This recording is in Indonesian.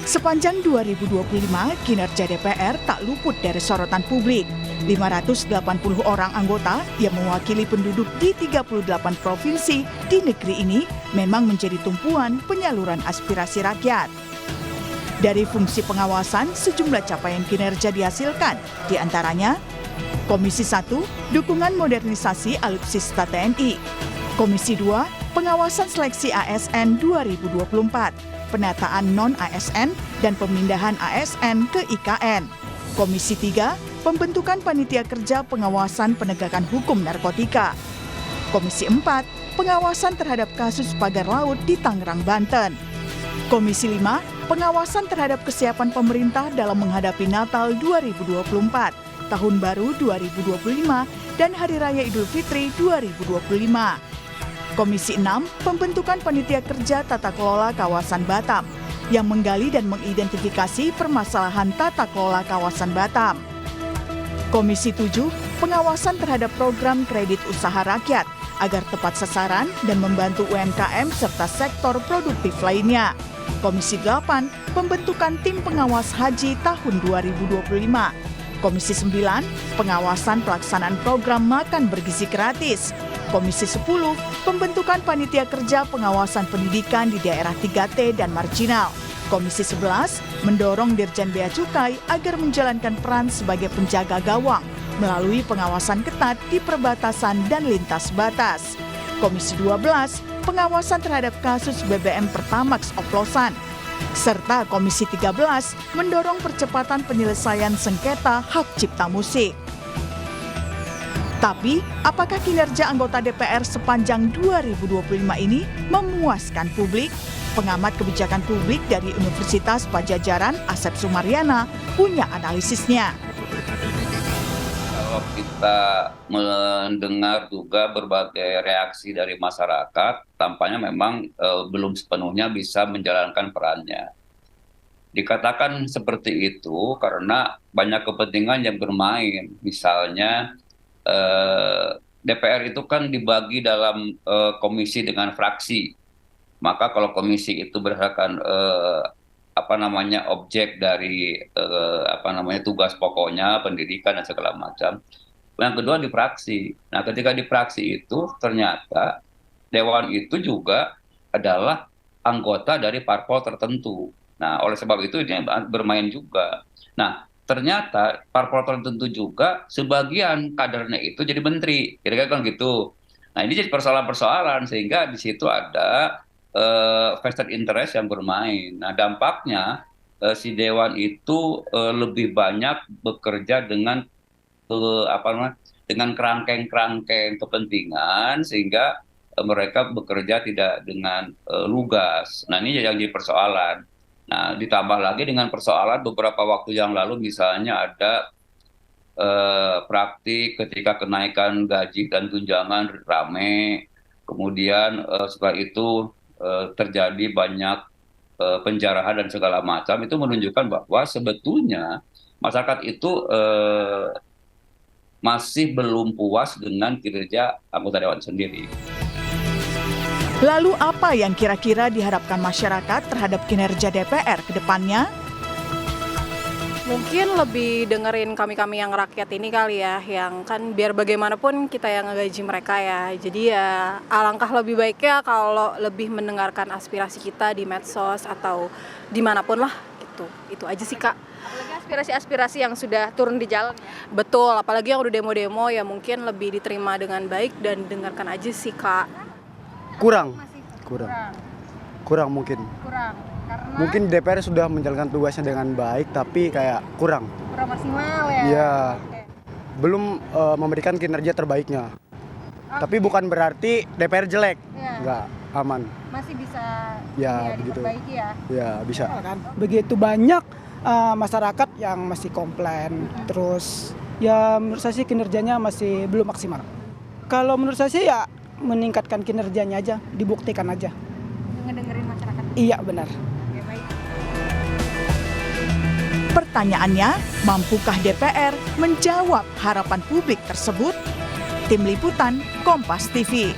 Sepanjang 2025, kinerja DPR tak luput dari sorotan publik. 580 orang anggota yang mewakili penduduk di 38 provinsi di negeri ini memang menjadi tumpuan penyaluran aspirasi rakyat. Dari fungsi pengawasan, sejumlah capaian kinerja dihasilkan, di antaranya Komisi 1, dukungan modernisasi alutsista TNI. Komisi 2, pengawasan seleksi ASN 2024. Penataan non-ASN dan pemindahan ASN ke IKN. Komisi 3, pembentukan panitia kerja pengawasan penegakan hukum narkotika. Komisi 4, pengawasan terhadap kasus pagar laut di Tangerang, Banten. Komisi 5, pengawasan terhadap kesiapan pemerintah dalam menghadapi Natal 2024, Tahun Baru 2025, dan Hari Raya Idul Fitri 2025. Komisi 6, pembentukan panitia kerja tata kelola kawasan Batam yang menggali dan mengidentifikasi permasalahan tata kelola kawasan Batam. Komisi 7, pengawasan terhadap program kredit usaha rakyat agar tepat sasaran dan membantu UMKM serta sektor produktif lainnya. Komisi 8, pembentukan tim pengawas haji tahun 2025. Komisi 9, pengawasan pelaksanaan program makan bergizi gratis. Komisi 10, pembentukan panitia kerja pengawasan pendidikan di daerah 3T dan marginal. Komisi 11, mendorong Dirjen Bea Cukai agar menjalankan peran sebagai penjaga gawang melalui pengawasan ketat di perbatasan dan lintas batas. Komisi 12, pengawasan terhadap kasus BBM Pertamax oplosan. Serta Komisi 13, mendorong percepatan penyelesaian sengketa hak cipta musik. Tapi, apakah kinerja anggota DPR sepanjang 2025 ini memuaskan publik? Pengamat kebijakan publik dari Universitas Padjadjaran, Asep Sumaryana, punya analisisnya. Kalau kita mendengar juga berbagai reaksi dari masyarakat, tampaknya memang belum sepenuhnya bisa menjalankan perannya. Dikatakan seperti itu karena banyak kepentingan yang bermain, misalnya DPR itu kan dibagi dalam komisi dengan fraksi. Maka kalau komisi itu berdasarkan objek dari tugas pokoknya, pendidikan dan segala macam. Yang kedua di fraksi. Nah, ketika di fraksi itu ternyata dewan itu juga adalah anggota dari parpol tertentu. Nah, oleh sebab itu dia bermain juga. Nah, ternyata parpol tertentu juga sebagian kadernya itu jadi menteri, kira-kira kan gitu. Nah, ini jadi persoalan-persoalan sehingga di situ ada vested interest yang bermain. Nah, dampaknya si dewan itu lebih banyak bekerja dengan dengan kerangkeng-kerangkeng kepentingan sehingga mereka bekerja tidak dengan lugas. Nah, ini yang jadi persoalan. Nah, ditambah lagi dengan persoalan beberapa waktu yang lalu misalnya ada praktik ketika kenaikan gaji dan tunjangan rame, kemudian setelah itu terjadi banyak penjarahan dan segala macam, itu menunjukkan bahwa sebetulnya masyarakat itu masih belum puas dengan kinerja anggota dewan sendiri. Lalu apa yang kira-kira diharapkan masyarakat terhadap kinerja DPR ke depannya? Mungkin lebih dengerin kami-kami yang rakyat ini kali ya, yang kan biar bagaimanapun kita yang ngegaji mereka ya. Jadi ya alangkah lebih baiknya kalau lebih mendengarkan aspirasi kita di medsos atau dimanapun lah gitu. Itu aja sih, Kak. Apalagi aspirasi-aspirasi yang sudah turun di jalan. Betul, apalagi yang udah demo-demo ya mungkin lebih diterima dengan baik dan dengarkan aja sih, Kak. Kurang mungkin. Karena Mungkin DPR sudah menjalankan tugasnya dengan baik, tapi kayak kurang maksimal ya. Iya. Belum memberikan kinerja terbaiknya. Tapi bukan berarti DPR jelek, enggak, aman. Masih bisa Ya, begitu. diperbaiki ya. Ya, bisa. Begitu banyak masyarakat yang masih komplain, terus ya menurut saya sih kinerjanya masih belum maksimal. Kalau menurut saya sih ya meningkatkan kinerjanya aja, dibuktikan aja. Ngedengerin masyarakat. Iya, benar. Oke, baik. Pertanyaannya, mampukah DPR menjawab harapan publik tersebut? Tim Liputan Kompas TV.